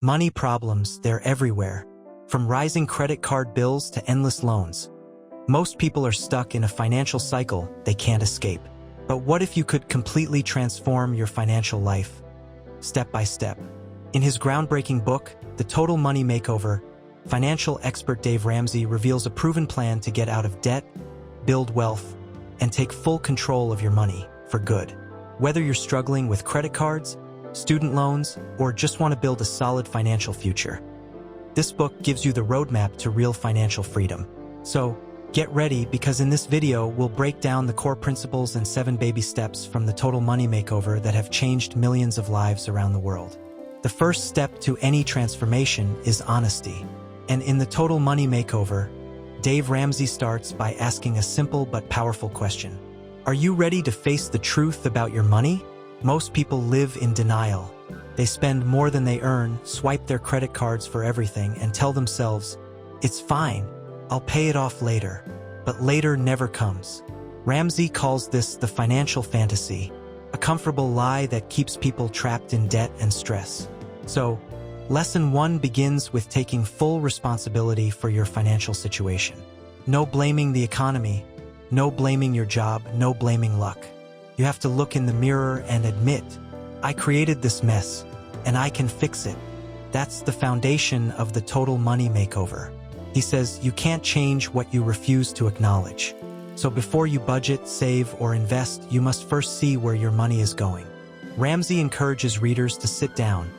Money problems, they're everywhere. From rising credit card bills to endless loans. Most people are stuck in a financial cycle they can't escape. But what if you could completely transform your financial life, step by step? In his groundbreaking book, The Total Money Makeover, financial expert Dave Ramsey reveals a proven plan to get out of debt, build wealth, and take full control of your money for good. Whether you're struggling with credit cards, student loans, or just want to build a solid financial future, this book gives you the roadmap to real financial freedom. So, get ready, because in this video, we'll break down the core principles and 7 baby steps from the Total Money Makeover that have changed millions of lives around the world. The first step to any transformation is honesty. And in the Total Money Makeover, Dave Ramsey starts by asking a simple but powerful question. Are you ready to face the truth about your money? Most people live in denial. They spend more than they earn, swipe their credit cards for everything, and tell themselves, "It's fine, I'll pay it off later." But later never comes. Ramsey calls this the financial fantasy, a comfortable lie that keeps people trapped in debt and stress. So, Lesson 1 begins with taking full responsibility for your financial situation. No blaming the economy, no blaming your job, no blaming luck. You have to look in the mirror and admit, I created this mess, and I can fix it. That's the foundation of the Total Money Makeover. He says you can't change what you refuse to acknowledge. So before you budget, save, or invest, you must first see where your money is going. Ramsey encourages readers to sit down,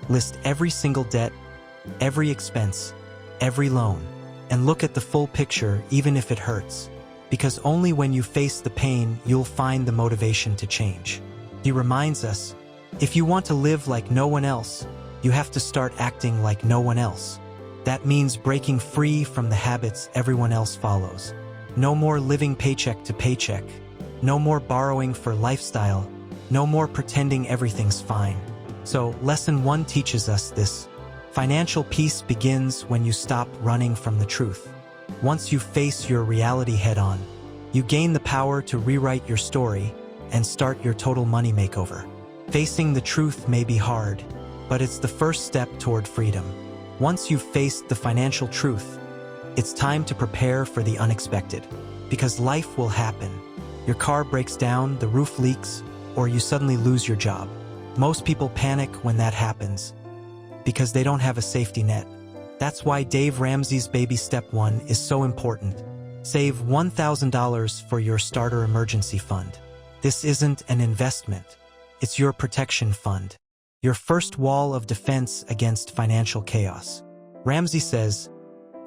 list every single debt, every expense, every loan, and look at the full picture even if it hurts. Because only when you face the pain, you'll find the motivation to change. He reminds us, if you want to live like no one else, you have to start acting like no one else. That means breaking free from the habits everyone else follows. No more living paycheck to paycheck. No more borrowing for lifestyle. No more pretending everything's fine. So, Lesson 1 teaches us this. Financial peace begins when you stop running from the truth. Once you face your reality head-on, you gain the power to rewrite your story and start your total money makeover. Facing the truth may be hard, but it's the first step toward freedom. Once you've faced the financial truth, it's time to prepare for the unexpected. Because life will happen. Your car breaks down, the roof leaks, or you suddenly lose your job. Most people panic when that happens because they don't have a safety net. That's why Dave Ramsey's baby step 1 is so important. Save $1,000 for your starter emergency fund. This isn't an investment. It's your protection fund. Your first wall of defense against financial chaos. Ramsey says,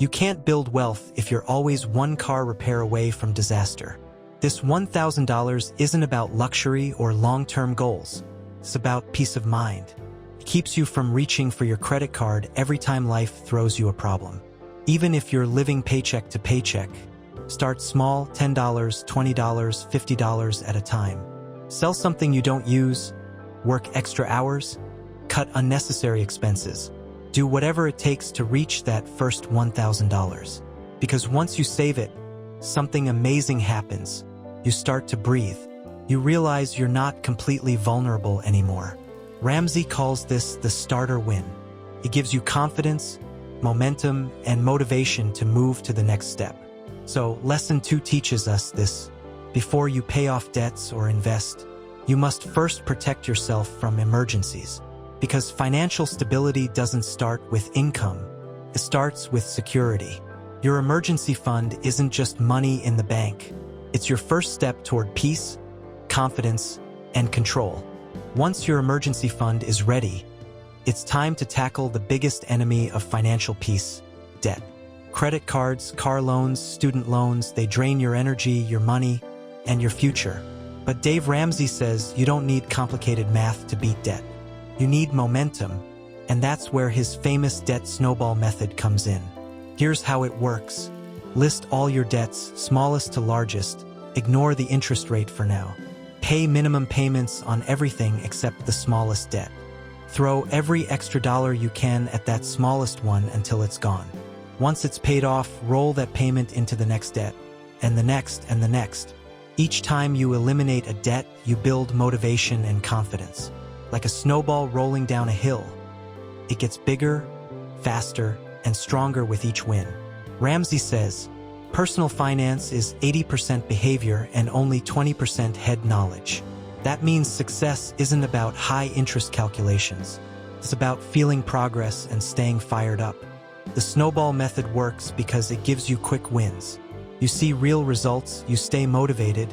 you can't build wealth if you're always one car repair away from disaster. This $1,000 isn't about luxury or long-term goals. It's about peace of mind. It keeps you from reaching for your credit card every time life throws you a problem. Even if you're living paycheck to paycheck, start small, $10, $20, $50 at a time. Sell something you don't use, work extra hours, cut unnecessary expenses. Do whatever it takes to reach that first $1,000. Because once you save it, something amazing happens. You start to breathe. You realize you're not completely vulnerable anymore. Ramsey calls this the starter win. It gives you confidence, momentum, and motivation to move to the next step. So, Lesson 2 teaches us this. Before you pay off debts or invest, you must first protect yourself from emergencies. Because financial stability doesn't start with income. It starts with security. Your emergency fund isn't just money in the bank. It's your first step toward peace, confidence, and control. Once your emergency fund is ready, it's time to tackle the biggest enemy of financial peace, debt. Credit cards, car loans, student loans, they drain your energy, your money, and your future. But Dave Ramsey says you don't need complicated math to beat debt. You need momentum, and that's where his famous Debt Snowball method comes in. Here's how it works. List all your debts, smallest to largest. Ignore the interest rate for now. Pay minimum payments on everything except the smallest debt. Throw every extra dollar you can at that smallest one until it's gone. Once it's paid off, roll that payment into the next debt, and the next, and the next. Each time you eliminate a debt, you build motivation and confidence. Like a snowball rolling down a hill. it gets bigger, faster, and stronger with each win. Ramsey says, personal finance is 80% behavior and only 20% head knowledge. That means success isn't about high-interest calculations. It's about feeling progress and staying fired up. The snowball method works because it gives you quick wins. You see real results, you stay motivated,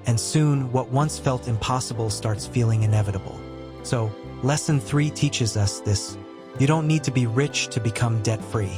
and soon what once felt impossible starts feeling inevitable. So, Lesson 3 teaches us this. You don't need to be rich to become debt-free.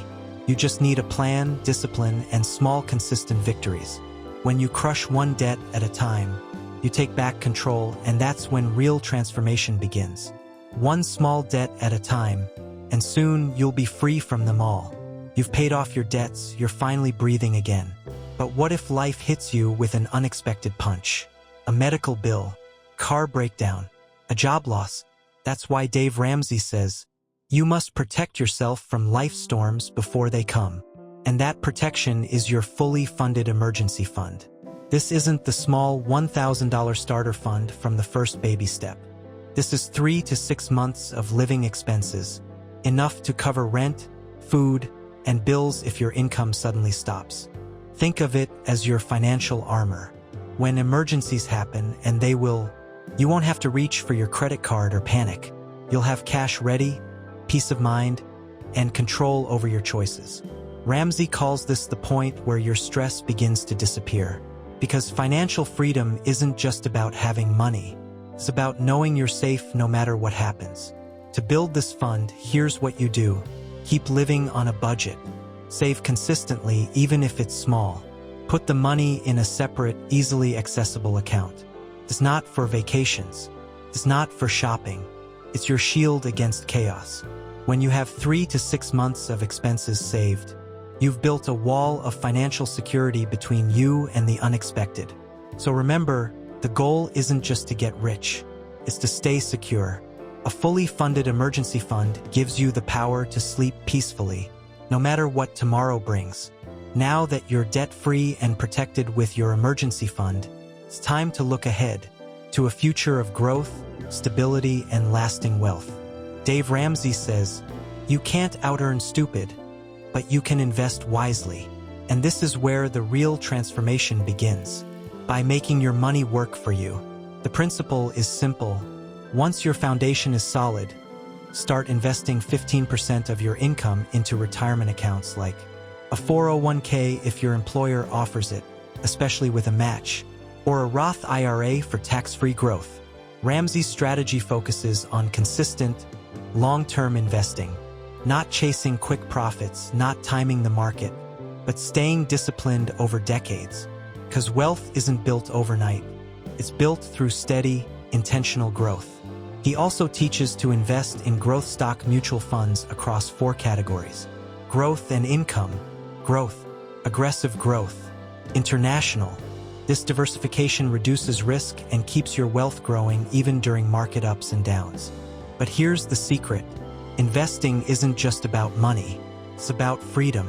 You just need a plan, discipline, and small consistent victories. When you crush one debt at a time, you take back control, and that's when real transformation begins. One small debt at a time, and soon you'll be free from them all. You've paid off your debts, you're finally breathing again. But what if life hits you with an unexpected punch? A medical bill, car breakdown, a job loss. That's why Dave Ramsey says, you must protect yourself from life storms before they come. And that protection is your fully funded emergency fund. This isn't the small $1,000 starter fund from the first baby step. This is 3 to 6 months of living expenses, enough to cover rent, food, and bills if your income suddenly stops. Think of it as your financial armor. When emergencies happen, and they will, you won't have to reach for your credit card or panic. You'll have cash ready, peace of mind, and control over your choices. Ramsey calls this the point where your stress begins to disappear. Because financial freedom isn't just about having money. It's about knowing you're safe no matter what happens. To build this fund, here's what you do. Keep living on a budget. Save consistently even if it's small. Put the money in a separate, easily accessible account. It's not for vacations. It's not for shopping. It's your shield against chaos. When you have 3 to 6 months of expenses saved, you've built a wall of financial security between you and the unexpected. So remember, the goal isn't just to get rich. It's to stay secure. A fully funded emergency fund gives you the power to sleep peacefully, no matter what tomorrow brings. Now that you're debt-free and protected with your emergency fund, it's time to look ahead to a future of growth, stability, and lasting wealth. Dave Ramsey says, you can't out-earn stupid, but you can invest wisely. And this is where the real transformation begins, by making your money work for you. The principle is simple. Once your foundation is solid, start investing 15% of your income into retirement accounts like a 401k if your employer offers it, especially with a match, or a Roth IRA for tax-free growth. Ramsey's strategy focuses on consistent, long-term investing, not chasing quick profits, not timing the market, but staying disciplined over decades. Because wealth isn't built overnight. It's built through steady, intentional growth. He also teaches to invest in growth stock mutual funds across 4 categories: growth and income, growth, aggressive growth, international. This diversification reduces risk and keeps your wealth growing even during market ups and downs. But here's the secret. Investing isn't just about money. It's about freedom.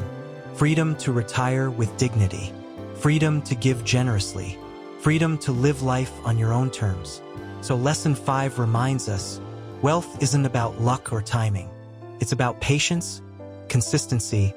Freedom to retire with dignity. Freedom to give generously. Freedom to live life on your own terms. So Lesson 5 reminds us, wealth isn't about luck or timing. It's about patience, consistency,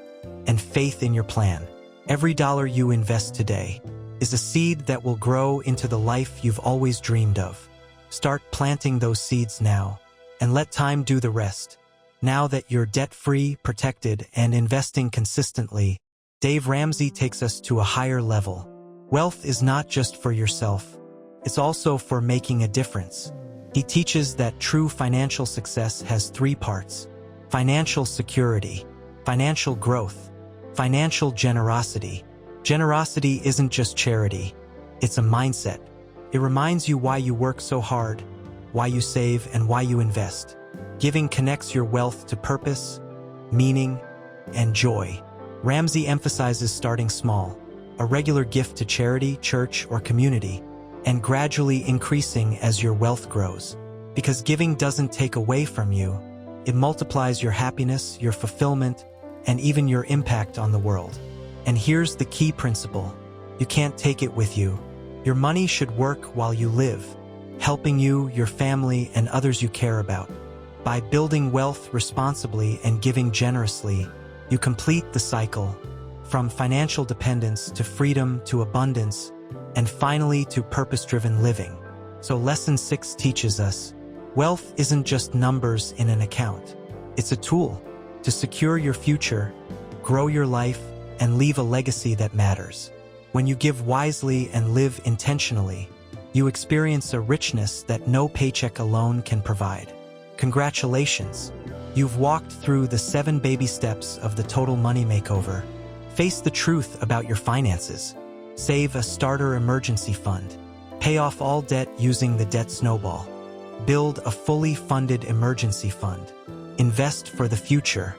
and faith in your plan. Every dollar you invest today is a seed that will grow into the life you've always dreamed of. Start planting those seeds now, and let time do the rest. Now that you're debt-free, protected, and investing consistently, Dave Ramsey takes us to a higher level. Wealth is not just for yourself. It's also for making a difference. He teaches that true financial success has 3 parts: financial security, financial growth, financial generosity. Generosity isn't just charity. It's a mindset. It reminds you why you work so hard, why you save, and why you invest. Giving connects your wealth to purpose, meaning, and joy. Ramsey emphasizes starting small, a regular gift to charity, church, or community, and gradually increasing as your wealth grows. Because giving doesn't take away from you, it multiplies your happiness, your fulfillment, and even your impact on the world. And here's the key principle. You can't take it with you. Your money should work while you live, helping you, your family, and others you care about. By building wealth responsibly and giving generously, you complete the cycle from financial dependence to freedom to abundance, and finally to purpose-driven living. So Lesson 6 teaches us, wealth isn't just numbers in an account. It's a tool to secure your future, grow your life, and leave a legacy that matters. When you give wisely and live intentionally, you experience a richness that no paycheck alone can provide. Congratulations! You've walked through the 7 baby steps of the Total Money Makeover. Face the truth about your finances. Save a starter emergency fund. Pay off all debt using the Debt Snowball. Build a fully funded emergency fund. Invest for the future.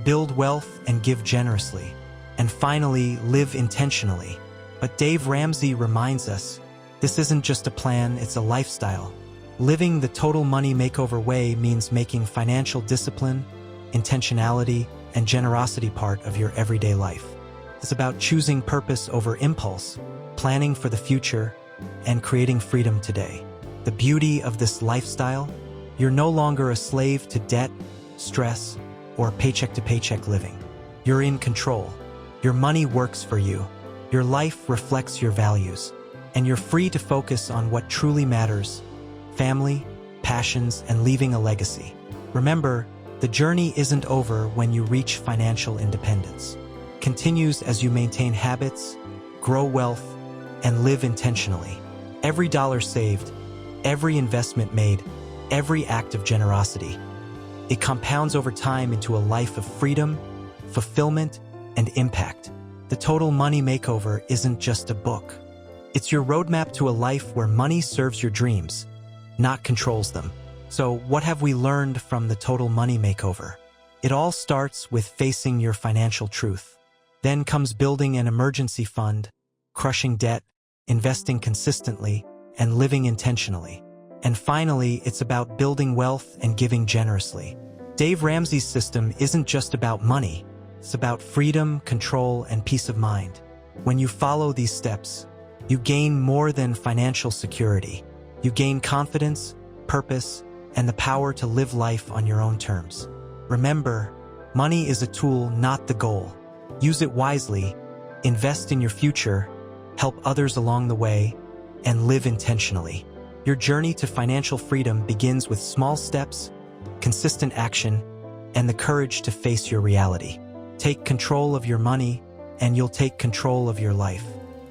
Build wealth and give generously. And finally, live intentionally. But Dave Ramsey reminds us, this isn't just a plan, it's a lifestyle. Living the Total Money Makeover way means making financial discipline, intentionality, and generosity part of your everyday life. It's about choosing purpose over impulse, planning for the future, and creating freedom today. The beauty of this lifestyle? You're no longer a slave to debt, stress, or paycheck-to-paycheck living. You're in control. Your money works for you. Your life reflects your values. And you're free to focus on what truly matters: family, passions, and leaving a legacy. Remember, the journey isn't over when you reach financial independence. It continues as you maintain habits, grow wealth, and live intentionally. Every dollar saved, every investment made, every act of generosity, it compounds over time into a life of freedom, fulfillment, and impact. The Total Money Makeover isn't just a book. It's your roadmap to a life where money serves your dreams, not controls them. So what have we learned from the Total Money Makeover? It all starts with facing your financial truth. Then comes building an emergency fund, crushing debt, investing consistently, and living intentionally. And finally, it's about building wealth and giving generously. Dave Ramsey's system isn't just about money. It's about freedom, control, and peace of mind. When you follow these steps, you gain more than financial security. You gain confidence, purpose, and the power to live life on your own terms. Remember, money is a tool, not the goal. Use it wisely, invest in your future, help others along the way, and live intentionally. Your journey to financial freedom begins with small steps, consistent action, and the courage to face your reality. Take control of your money, and you'll take control of your life.